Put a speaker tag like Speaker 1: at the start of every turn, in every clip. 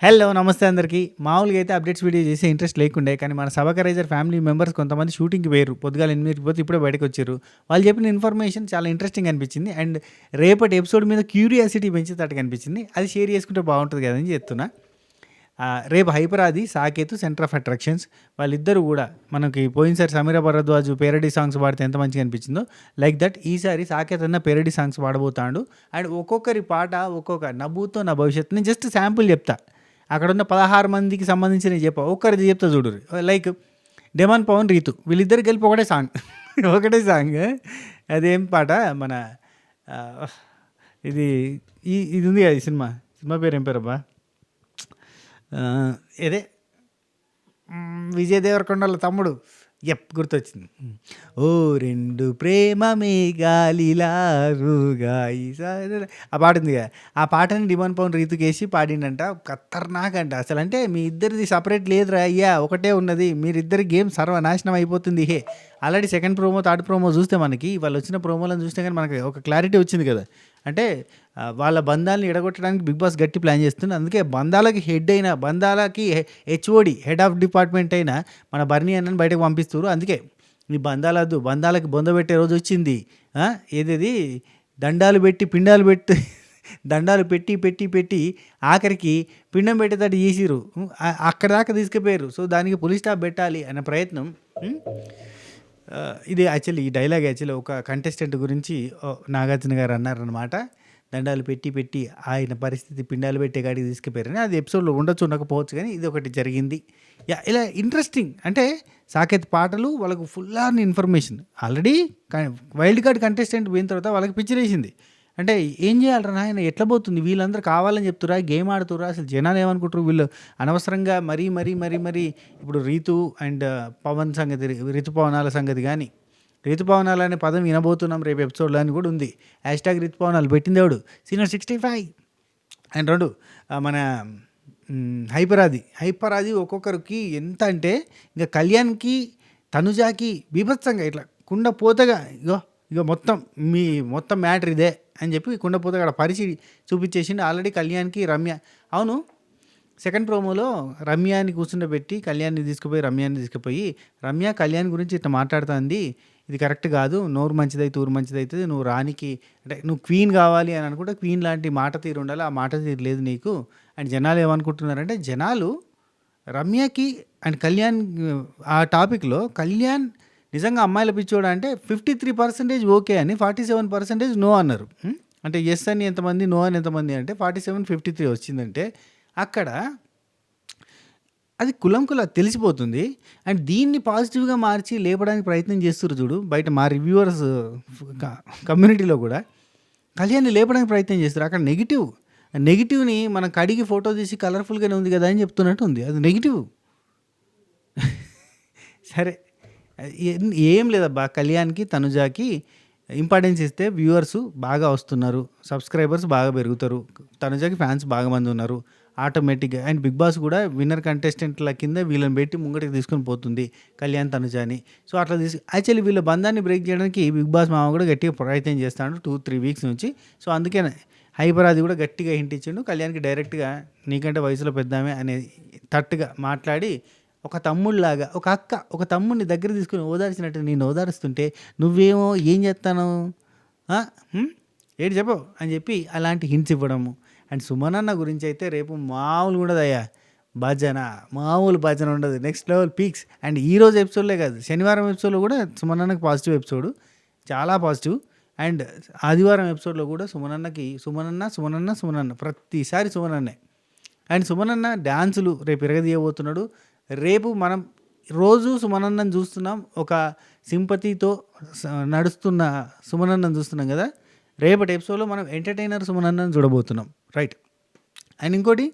Speaker 1: Hello! నమస్తే అందరికీ. మామూలుగా అయితే అప్డేట్స్ వీడియో చేసే ఇంట్రెస్ట్ లేకుండే. కానీ మన సబకరైజర్ ఫ్యామిలీ మెంబర్స్ కొంతమంది షూటింగ్‌కి పోయిర్రు. పొద్దుగాల 8కి పోతే ఇప్పుడే బయటకొచ్చిర్రు. వాళ్ళు చెప్పిన ఇన్ఫర్మేషన్ చాలా ఇంట్రెస్టింగ్ అనిపించింది. అండ్ రేపటి ఎపిసోడ్ మీద క్యూరియాసిటీ పెంచేటట్టుగా అనిపించింది. అది షేర్ చేసుకుంటే బావుంటది కదని చెప్తున్నా. రేపు Hyper Aadi, Saketh centre of attractions వాళ్ళిద్దరూ గూడా మనకి పోయినసారి సమీర భరద్వాజ్ పేరడీ సాంగ్స్ పాడితే ఎంత మంచిగా అనిపించిందో, లైక్ దట్ ఈసారి సాకేత్ అన్న పేరడీ సాంగ్స్ పాడబోతాండు. అండ్ ఒక్కొక్కరి పాట ఒక్కొక్క 'నభూతో నా భవిష్యత్' నేను జస్ట్ శాంపుల్ చెప్తా. అక్కడున్న 16 మందికి సంబంధించినవి చెప్పా. ఒక్కరిది చెప్తా చూడుర్రి. లైక్ 'డెమాన్ పవన్', 'రీతు' వీళ్ళిద్దరు కలిపి ఒకటే సాంగ్. ఒకటే సాంగ్. అదేం పాట మన ఇది ఇది ఉంది కదా ఈ సినిమా. సినిమా పేరు ఏం పేరబ్బా? ఇదే విజయ్ దేవరకొండల తమ్ముడు. గుర్తొచ్చింది. ఓ రెండు ప్రేమ మేఘాలిలారుగా ఆ పాట ఉంది కదా, ఆ పాటని డిమాండ్ పవన్ రీతుకేసి పాడిండంట. ఖతర్నాక్ అంట అసలు. అంటే మీ ఇద్దరిది సపరేట్ లేదురా అయ్యా, ఒకటే ఉన్నది, మీరిద్దరి గేమ్ సర్వనాశనం అయిపోతుంది. Already second promo, third promo చూస్తే మనకి వాళ్ళు వచ్చిన ప్రోమోలను చూస్తే కానీ మనకి ఒక క్లారిటీ వచ్చింది కదా. అంటే వాళ్ళ బంధాలను ఎడగొట్టడానికి బిగ్ బాస్ గట్టి ప్లాన్ చేస్తుంది. అందుకే బంధాలకి హెడ్ అయిన, బంధాలకి హెచ్ఓడి హెడ్ ఆఫ్ డిపార్ట్మెంట్ అయిన మన బర్నీ అన్నని బయటకు పంపిస్తారు. అందుకే ఈ బంధాలద్దు, బంధాలకి బొందబెట్టే రోజు వచ్చింది. ఏదేది దండాలు పెట్టి పిండాలు పెట్టి దండాలు పెట్టి పెట్టి పెట్టి ఆఖరికి పిండం పెట్టేటట్టు చేసిరు. అక్కడ దాకా తీసుకుపోయారు. సో దానికి పులి స్టాప్ పెట్టాలి అనే ప్రయత్నం. ఇది యాక్చువల్లీ ఈ డైలాగ్ యాక్చువల్లీ ఒక కంటెస్టెంట్ గురించి నాగార్జున గారు అన్నారనమాట. దండాలు పెట్టి పెట్టి ఆయన పరిస్థితి పిండాలు పెట్టే కాడికి తీసుకుపోయారని. అది ఎపిసోడ్లో ఉండొచ్చు ఉండకపోవచ్చు, కానీ ఇది ఒకటి జరిగింది. ఇలా ఇంట్రెస్టింగ్. అంటే సాకేత్ పాటలు వాళ్ళకు full on information. Already wild card contestant పోయిన తర్వాత వాళ్ళకి పిచ్చిరేసింది. అంటే ఏం చేయాలరా నాయన, ఎట్లా పోతుంది, వీళ్ళందరూ కావాలని చెప్తురా, గేమ్ ఆడుతురా, అసలు జనాలు ఏమనుకుంటారు, వీళ్ళు అనవసరంగా మరీ మరీ మరీ మరీ ఇప్పుడు రీతు అండ్ పవన్ సంగతి, ఋతుపవనాల సంగతి కానీ, ఋతుపవనాలు అనే పదం వినబోతున్నాం రేపు ఎపిసోడ్లో అని కూడా ఉంది. హ్యాష్ట్యాగ్ ఋతుపవనాలు పెట్టింది ఎవడు? సీనియర్ 65. అండ్ రెండు మన హైపరాది ఒక్కొక్కరికి ఎంత అంటే, ఇంకా కళ్యాణ్కి తనుజాకి బీభత్సంగా ఇట్లా కుండ పోతగా ఇగో మొత్తం మ్యాటర్ ఇదే అని చెప్పి కుండపోతే అక్కడ పరిచి చూపించేసిండు. ఆల్రెడీ కళ్యాణ్కి రమ్య, అవును సెకండ్ ప్రోమోలో రమ్యాని కూర్చుండబెట్టి కళ్యాణ్ని తీసుకుపోయి రమ్య కళ్యాణ్ గురించి ఇట్లా మాట్లాడుతుంది, ఇది కరెక్ట్ కాదు, నోరు మంచిదైతే ఊరు మంచిదవుతుంది, నువ్వు రానికి అంటే నువ్వు క్వీన్ కావాలి అని అనుకుంటే క్వీన్ లాంటి మాట తీరు ఉండాలి, ఆ మాట తీరు లేదు నీకు. అండ్ జనాలు ఏమనుకుంటున్నారంటే, జనాలు రమ్యకి అండ్ కళ్యాణ్ ఆ టాపిక్లో కళ్యాణ్ నిజంగా అమ్మాయిల పిచ్చోడా అంటే 53% ఓకే అని, 47% నో అన్నారు. అంటే ఎస్ అని ఎంతమంది, నో అని ఎంతమంది అంటే 47-53 వచ్చిందంటే అక్కడ అది తెలిసిపోతుంది. అండ్ దీన్ని పాజిటివ్గా మార్చి లేపడానికి ప్రయత్నం చేస్తున్నారు చూడు బయట మా రివ్యూవర్స్ కమ్యూనిటీలో కూడా. కళ్యాణ్ని లేపడానికి ప్రయత్నం చేస్తారు. అక్కడ నెగిటివ్ని మనం కడిగి ఫోటో తీసి కలర్ఫుల్గానే ఉంది కదా అని చెప్తున్నట్టు ఉంది. అది నెగిటివ్. సరే ఏం లేదబ్బా, కళ్యాణ్కి తనుజాకి ఇంపార్టెన్స్ ఇస్తే వ్యూవర్స్ బాగా వస్తున్నారు, సబ్స్క్రైబర్స్ బాగా పెరుగుతారు, తనుజాకి ఫ్యాన్స్ బాగా మంది ఉన్నారు ఆటోమేటిక్గా. అండ్ బిగ్ బాస్ కూడా విన్నర్ కంటెస్టెంట్ల కింద వీళ్ళని పెట్టి ముంగటికి తీసుకొని పోతుంది కళ్యాణ్ తనుజాని. సో అట్లా యాక్చువల్లీ వీళ్ళ బంధాన్ని బ్రేక్ చేయడానికి బిగ్ బాస్ మామ కూడా గట్టిగా ప్రయత్నం చేస్తాడు 2-3 వీక్స్ నుంచి. సో అందుకే హైపరాది కూడా గట్టిగా హింట్ ఇచ్చిండు కళ్యాణ్కి డైరెక్ట్గా, నీకంటే వయసులో పెద్దామే అనే తట్టుగా మాట్లాడి, ఒక తమ్ముళ్ళలాగా ఒక తమ్ముడిని దగ్గర తీసుకుని ఓదార్చినట్టు నేను ఓదారుస్తుంటే నువ్వేమో ఏం చేస్తాను ఏంటి చెప్పు అని చెప్పి అలాంటి హింట్స్ ఇవ్వడము. అండ్ సుమనన్న గురించి అయితే రేపు మామూలు ఉండదయ్యా, మామూలు భజన ఉండదు, నెక్స్ట్ లెవెల్ పీక్స్. అండ్ ఈరోజు ఎపిసోడ్లే కాదు, శనివారం ఎపిసోడ్లో కూడా సుమనన్నకి పాజిటివ్ ఎపిసోడ్, చాలా పాజిటివ్. అండ్ ఆదివారం ఎపిసోడ్లో కూడా సుమనన్న ప్రతిసారి సుమనన్నే. అండ్ సుమనన్న డ్యాన్సులు రేపు ఎరగదీయబోతున్నాడు. రేపు మనం రోజు సుమనన్నను చూస్తున్నాం, ఒక సింపతితో నడుస్తున్న సుమనన్నను చూస్తున్నాం కదా. రేపటి ఎపిసోడ్లో మనం ఎంటర్టైనర్ సుమనన్నను చూడబోతున్నాం, రైట్. అండ్ ఇంకోటి,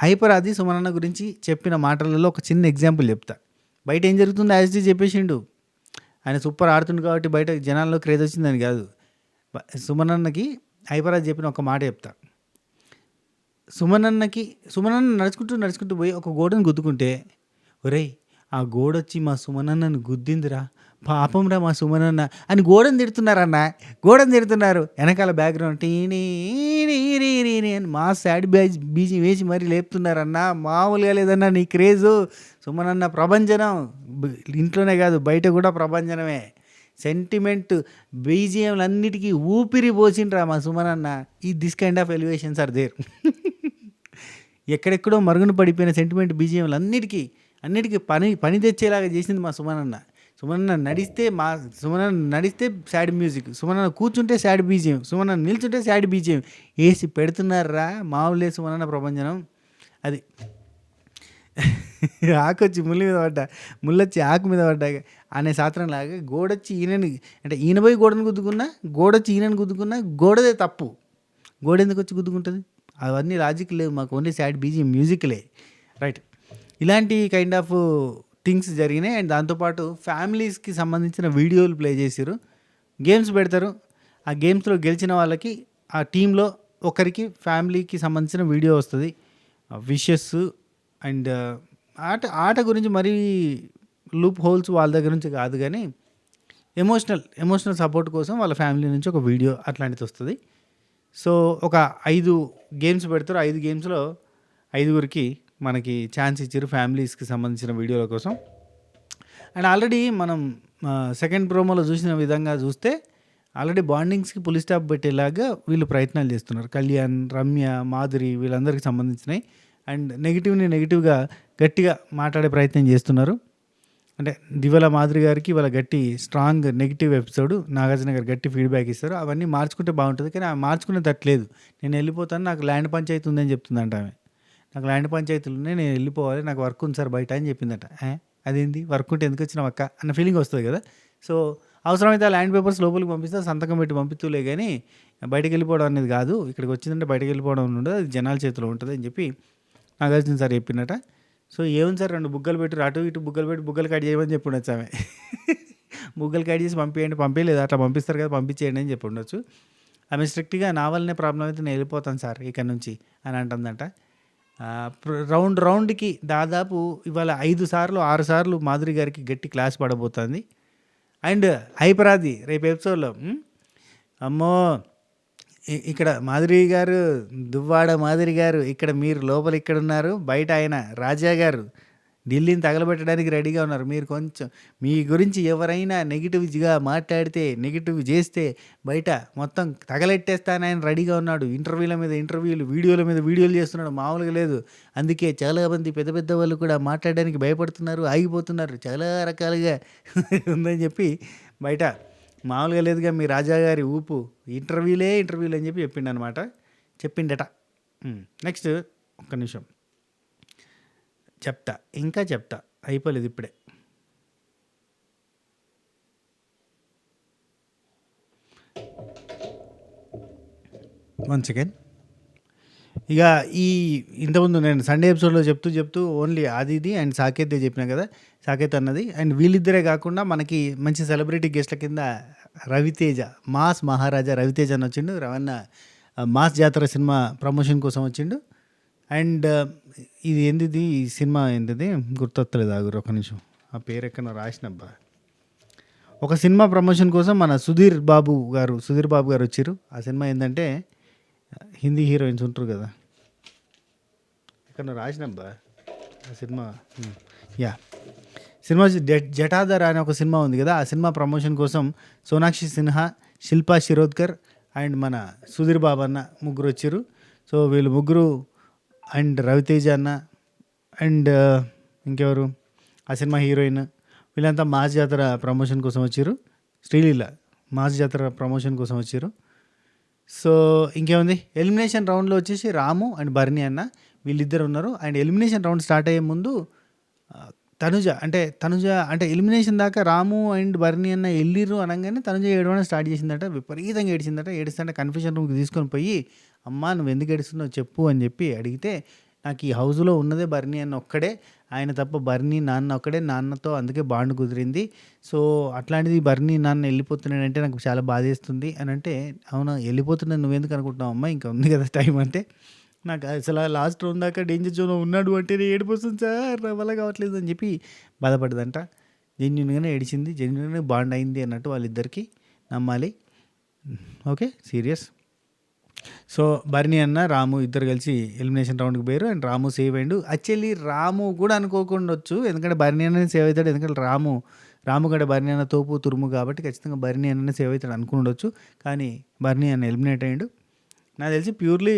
Speaker 1: హైపరాది సుమనన్న గురించి చెప్పిన మాటలలో ఒక చిన్న ఎగ్జాంపుల్ చెప్తా. బయట ఏం జరుగుతుందో యాజ్ చెప్పేసిండు. ఆయన సూపర్ ఆడుతుంది కాబట్టి బయట జనాల్లో క్రేజ్ వచ్చిందని కాదు. సుమనన్నకి హైపరాది చెప్పిన ఒక మాట చెప్తా. సుమనన్న నడుచుకుంటూ పోయి ఒక గోడను గుద్దుకుంటే, ఒరేయ్ ఆ గోడొచ్చి మా సుమనన్నను గుద్దిందిరా, పాపంరా మా సుమనన్న అని గోడని తిడుతున్నారన్న. గోడని తిడుతున్నారు. వెనకాల బ్యాక్‌గ్రౌండ్ టీనీ రీరీరీని అని మాస్ సాడ్ బీజీఎం వేసి మరీ లేపుతున్నారన్న. మామూలుగా లేదన్న నీ క్రేజు. సుమనన్న ప్రభంజనం. ఇంట్లోనే కాదు బయట కూడా ప్రభంజనమే. సెంటిమెంట్ బీజీఎంలన్నిటికీ ఊపిరి పోసిండ్రా మా సుమనన్న. This kind of elevations are there. ఎక్కడెక్కడో మరుగున పడిపోయిన సెంటిమెంట్ బీజీఎంలన్నిటికీ పని తెచ్చేలాగా చేసింది మా సుమనన్న. సుమనన్న నడిస్తే సాడ్ మ్యూజిక్, సుమనన్న కూర్చుంటే సాడ్ బీజిఎం, సుమనన్న నిల్చుంటే సాడ్ బీజిఎం వేసి పెడుతున్నారా. మామూలే సుమనన్న ప్రభంజనం. అది ఆకొచ్చి ముళ్ళు మీద పడ్డా, ముళ్ళొచ్చి ఆకు మీద పడ్డా అనే సాత్రంలాగా గోడొచ్చి ఈయనని, అంటే ఈయన పోయి గోడను గుద్దుకున్నా, గోడొచ్చి ఈయనని గుద్దుకున్నా గోడదే తప్పు. గోడ ఎందుకు వచ్చి గుద్దుకుంటుంది? అవన్నీ లాజిక్ లేవు. మాకు ఓన్లీ సాడ్ బీజిఎం మ్యూజిక్లే. రైట్, ఇలాంటి కైండ్ ఆఫ్ థింగ్స్ జరిగినాయి. అండ్ దాంతోపాటు ఫ్యామిలీస్కి సంబంధించిన వీడియోలు ప్లే చేసారు. గేమ్స్ పెడతారు. ఆ గేమ్స్లో గెలిచిన వాళ్ళకి ఆ టీంలో ఒకరికి ఫ్యామిలీకి సంబంధించిన వీడియో వస్తుంది. విషెస్ అండ్ ఆట గురించి మరీ లూప్ హోల్స్ వాళ్ళ దగ్గర నుంచి కాదు, కానీ ఎమోషనల్ సపోర్ట్ కోసం వాళ్ళ ఫ్యామిలీ నుంచి ఒక వీడియో అట్లాంటిది వస్తుంది. సో ఒక 5 గేమ్స్ పెడతారు. 5 గేమ్స్లో 5గురికి మనకి ఛాన్స్ ఇచ్చారు ఫ్యామిలీస్కి సంబంధించిన వీడియోల కోసం. అండ్ ఆల్రెడీ మనం సెకండ్ ప్రోమోలో చూసిన విధంగా చూస్తే ఆల్రెడీ బాండింగ్స్కి పులి స్టాప్ పెట్టేలాగా వీళ్ళు ప్రయత్నాలు చేస్తున్నారు. కళ్యాణ్, రమ్య, మాధురి వీళ్ళందరికీ సంబంధించినవి. అండ్ నెగిటివ్గా గట్టిగా మాట్లాడే ప్రయత్నం చేస్తున్నారు. అంటే దివ్యల మాధురి గారికి వాళ్ళ గట్టి స్ట్రాంగ్ నెగిటివ్ ఎపిసోడ్ నాగార్జున గారు గట్టి ఫీడ్బ్యాక్ ఇస్తారు. అవన్నీ మార్చుకుంటే బాగుంటుంది, కానీ ఆమె మార్చుకునే తట్టలేదు. నేను వెళ్ళిపోతాను, నాకు ల్యాండ్ పంచాయతీ ఉందని చెప్తుందంట ఆమె. నాకు ల్యాండ్ పంచాయతీలు ఉన్నాయి, నేను వెళ్ళిపోవాలి, నాకు వర్క్ ఉంది సార్ బయట అని చెప్పిందట. అదేంటి వర్క్ ఉంటే ఎందుకు వచ్చినావు అక్క అన్న ఫీలింగ్ వస్తుంది కదా. సో అవసరమైతే ఆ ల్యాండ్ పేపర్స్ లోపలికి పంపిస్తే సంతకం పెట్టి పంపిస్తూలే, కానీ బయటకు వెళ్ళిపోవడం అనేది కాదు. ఇక్కడికి వచ్చిందంటే బయటకు వెళ్ళిపోవడం ఉండదు, అది జనాల చేతిలో ఉంటుంది అని చెప్పి నాగార్జున సార్ చెప్పిందట. సో ఏముంది సార్, 2 బుగ్గలు పెట్టి అటు ఇటు బుగ్గలు కట్ చేయమని చెప్పి ఉండొచ్చు ఆమె. బుగ్గలు కట్ చేసి పంపించలేదు అట్లా పంపిస్తారు కదా, పంపించేయండి అని చెప్పి ఉండొచ్చు. ఆమె స్ట్రిక్ట్గా నా వల్లనే ప్రాబ్లం అయితే నేను వెళ్ళిపోతాను సార్ ఇక్కడ నుంచి అని అంటుందంట. రౌండ్కి దాదాపు ఇవాళ 5 సార్లు 6 సార్లు మాధురి గారికి గట్టి క్లాస్ పడబోతుంది. అండ్ హైపరాది రేపు ఎపిసోడ్లో అమ్మో ఇక్కడ మాధురి గారు, దువ్వాడ మాధురి గారు, ఇక్కడ మీరు లోపల ఇక్కడ ఉన్నారు, బయట ఆయన రాజా గారు ఢిల్లీని తగలబెట్టడానికి రెడీగా ఉన్నారు. మీరు కొంచెం మీ గురించి ఎవరైనా నెగిటివ్గా మాట్లాడితే, నెగిటివ్ చేస్తే బయట మొత్తం తగలెట్టేస్తానని రెడీగా ఉన్నాడు. ఇంటర్వ్యూల మీద ఇంటర్వ్యూలు, వీడియోల మీద వీడియోలు చేస్తున్నాడు, మామూలుగా లేదు. అందుకే చాలామంది పెద్ద వాళ్ళు కూడా మాట్లాడడానికి భయపడుతున్నారు, ఆగిపోతున్నారు, చాలా రకాలుగా ఉందని చెప్పి బయట మామూలుగా లేదుగా మీ రాజా గారి ఊపు. ఇంటర్వ్యూలే అని చెప్పి చెప్పిండట. నెక్స్ట్ ఒక్క నిమిషం చెప్తా అయిపోలేదు ఇప్పుడే. One second. ఇక ఇంతకుముందు నేను సండే ఎపిసోడ్లో చెప్తూ ఓన్లీ ఆదిది అండ్ సాకేతే చెప్పినా కదా, సాకేత్ అన్నది. అండ్ వీళ్ళిద్దరే కాకుండా మనకి మంచి సెలబ్రిటీ గెస్ట్ల కింద రవితేజ, మాస్ మహారాజా రవితేజ అని వచ్చిండు. రవణ మాస్ జాతర సినిమా ప్రమోషన్ కోసం వచ్చిండు. అండ్ ఇది ఏంటిది, ఈ సినిమా ఏంటిది గుర్తొత్తలేదు, ఆగురు ఒక నిమిషం, ఆ పేరు ఎక్కడో రాసినబ్బా. ఒక సినిమా ప్రమోషన్ కోసం మన సుధీర్ బాబు గారు వచ్చారు. ఆ సినిమా ఏంటంటే హిందీ హీరోయిన్స్ ఉంటారు కదా, ఎక్కడో రాసినబ్బా ఆ సినిమా. సినిమా జటాధర్ అనే ఒక సినిమా ఉంది కదా, ఆ సినిమా ప్రమోషన్ కోసం సోనాక్షి సిన్హా, శిల్పా శిరోద్కర్ అండ్ మన సుధీర్ బాబు అన్న ముగ్గురు వచ్చారు. సో వీళ్ళు ముగ్గురు అండ్ రవితేజ అన్న అండ్ ఇంకెవరు ఆ సినిమా హీరోయిన్, వీళ్ళంతా మాస్ జాతర ప్రమోషన్ కోసం వచ్చారు. శ్రీలీల మాస్ జాతర ప్రమోషన్ కోసం వచ్చారు. సో ఇంకేముంది, ఎలిమినేషన్ రౌండ్లో వచ్చేసి రాము అండ్ బర్నీ అన్న వీళ్ళిద్దరు ఉన్నారు. అండ్ ఎలిమినేషన్ రౌండ్ స్టార్ట్ అయ్యే ముందు తనుజ అంటే ఎలిమినేషన్ దాకా రాము అండ్ బర్నీ అన్న వెళ్ళిర్రు అనగానే తనుజ ఏడవడం స్టార్ట్ చేసిందట. విపరీతంగా ఏడిస్తుంటే కన్ఫ్యూజన్ రూమ్కి తీసుకొని పోయి, అమ్మా నువ్వు ఎందుకు ఏడుస్తున్నావు చెప్పు అని చెప్పి అడిగితే, నాకు ఈ హౌస్లో ఉన్నదే బర్నీ అన్న ఒక్కడే, ఆయన తప్ప బర్నీ నాన్న ఒక్కడే, నాన్నతో అందుకే బాండ్ కుదిరింది. సో అట్లాంటిది బర్నీ నాన్న వెళ్ళిపోతున్నాడంటే నాకు చాలా బాధేస్తుంది అని అంటే, అవునా వెళ్ళిపోతున్నాను నువ్వెందుకు అనుకుంటున్నావు అమ్మా, ఇంకా ఉంది కదా టైం అంటే, నాకు అసలు లాస్ట్ రౌండ్ దాకా డేంజర్ జోన్లో ఉన్నాడు అంటే ఏడిపోతుంది సార్, నా వల్ల కావట్లేదు అని చెప్పి బాధపడ్డదంట. జెన్యూన్గానే ఏడిచింది, జెన్యూన్గానే బాండ్ అయింది అన్నట్టు వాళ్ళిద్దరికీ నమ్మాలి. Okay, serious. సో బర్నీ అన్న రాము ఇద్దరు కలిసి ఎలిమినేషన్ రౌండ్కి పోయారు అండ్ రాము సేవ్ అయ్యిండు. యాక్చువల్లీ రాము కూడా అనుకోకుండా వచ్చు, ఎందుకంటే బర్నీ అన్ననే సేవ్ అవుతాడు. ఎందుకంటే రాము కూడా బర్నీ అన్న తోపు తురుము కాబట్టి ఖచ్చితంగా బర్నీ అన్ననే సేవ్ అవుతాడు అనుకుండొచ్చు. కానీ బర్నీ అన్న ఎలిమినేట్ అయ్యిండు. నాకు తెలిసి ప్యూర్లీ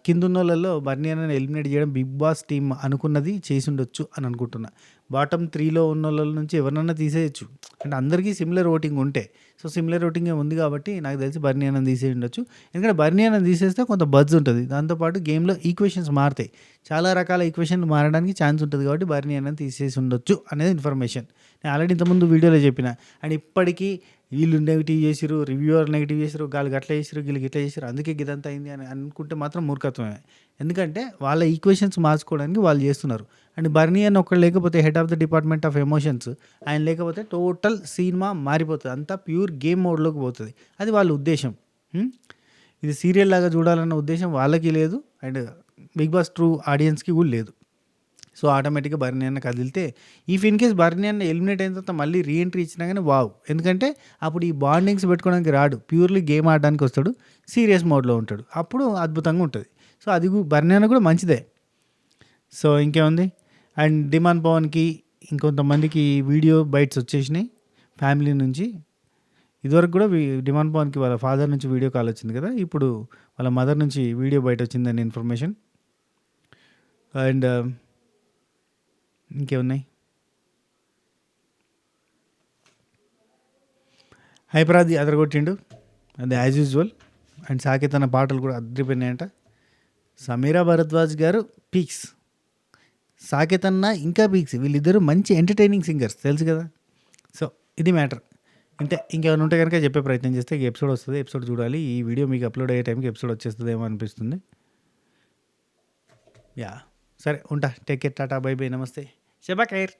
Speaker 1: కింద ఉన్న వాళ్ళల్లో బర్నీ అన్నని ఎలిమినేట్ చేయడం బిగ్ బాస్ టీమ్ అనుకున్నది చేసి ఉండొచ్చు అని అనుకుంటున్నా. బాటమ్ 3లో ఉన్న వాళ్ళ నుంచి ఎవరినన్నా తీసేయచ్చు, అంటే అందరికీ సిమిలర్ ఓటింగ్ ఉంటే. సో సిమిలర్ ఓటింగే ఉంది కాబట్టి నాకు తెలిసి బర్నీ అన్నని తీసేసి ఉండొచ్చు. ఎందుకంటే బర్నీ అన్నని తీసేస్తే కొంత బజ్ ఉంటుంది, దాంతోపాటు గేమ్లో ఈక్వేషన్స్ మారుతాయి, చాలా రకాల ఈక్వేషన్లు మారడానికి ఛాన్స్ ఉంటుంది. కాబట్టి బర్నీ అన్నని తీసేసి ఉండొచ్చు అనేది ఇన్ఫర్మేషన్. నేను ఆల్రెడీ ఇంతకుముందు వీడియోలో చెప్పిన. అండ్ ఇప్పటికీ వీళ్ళు నెగిటివ్ చేసిరు, రివ్యూవర్ నెగిటివ్ చేసిరు, గాళ్ళు గట్ల చేసిరు, వీళ్ళు గిట్ల చేసిరు, అందుకే ఇదంతా అయింది అని అనుకుంటే మాత్రం మూర్ఖత్వమే. ఎందుకంటే వాళ్ళ ఈక్వేషన్స్ మార్చుకోవడానికి వాళ్ళు చేస్తున్నారు. అండ్ బర్నీ అని ఒక్కడు లేకపోతే, head of the department of emotions ఆయన లేకపోతే టోటల్ సినిమా మారిపోతుంది, అంతా ప్యూర్ గేమ్ మోడ్లోకి పోతుంది. అది వాళ్ళ ఉద్దేశం. ఇది సీరియల్ లాగా చూడాలన్న ఉద్దేశం వాళ్ళకి లేదు, అండ్ బిగ్ బాస్ ట్రూ ఆడియన్స్కి కూడా లేదు. సో ఆటోమేటిక్గా బర్నీ అన్న కదిలితే, ఇన్ కేస్ బర్నీ అన్న ఎలిమినేట్ అయిన తర్వాత మళ్ళీ రీఎంట్రీ ఇచ్చినా కానీ వావ్, ఎందుకంటే అప్పుడు ఈ బాండింగ్స్ పెట్టుకోవడానికి రాడు, ప్యూర్లీ గేమ్ ఆడడానికి వస్తాడు, సీరియస్ మోడ్లో ఉంటాడు, అప్పుడు అద్భుతంగా ఉంటుంది. సో అది బర్నీ అన్న కూడా మంచిదే. సో ఇంకేముంది. అండ్ డిమాండ్ పవన్కి ఇంకొంతమందికి వీడియో బైట్స్ వచ్చేసినాయి ఫ్యామిలీ నుంచి. ఇదివరకు కూడా డిమాండ్ పవన్కి వాళ్ళ ఫాదర్ నుంచి వీడియో కాల్ వచ్చింది కదా, ఇప్పుడు వాళ్ళ మదర్ నుంచి వీడియో బయట వచ్చిందని ఇన్ఫర్మేషన్. అండ్ ఇంకేమున్నాయి. హైపరాది అదరగొట్టిండు, అది యాజ్ యూజువల్. అండ్ సాకేత్ అన్న పాటలు కూడా అదిరిపోయినాయంట. సమీరా భరద్వాజ్ గారు పీక్స్, సాకేత్ అన్న ఇంకా పీక్స్, వీళ్ళిద్దరూ మంచి ఎంటర్టైనింగ్ సింగర్స్, తెలుసు కదా. సో ఇది మ్యాటర్. ఇంకేమైనా ఉంటే కనుక చెప్పే ప్రయత్నం చేస్తే ఈ ఎపిసోడ్ వస్తుంది, ఎపిసోడ్ చూడాలి. ఈ వీడియో మీకు అప్లోడ్ అయ్యే టైంకి ఎపిసోడ్ వచ్చేస్తుందేమో అనిపిస్తుంది. యా సరే ఉంటా, take care, Tata, by by, నమస్తే, శబా ఖైర్.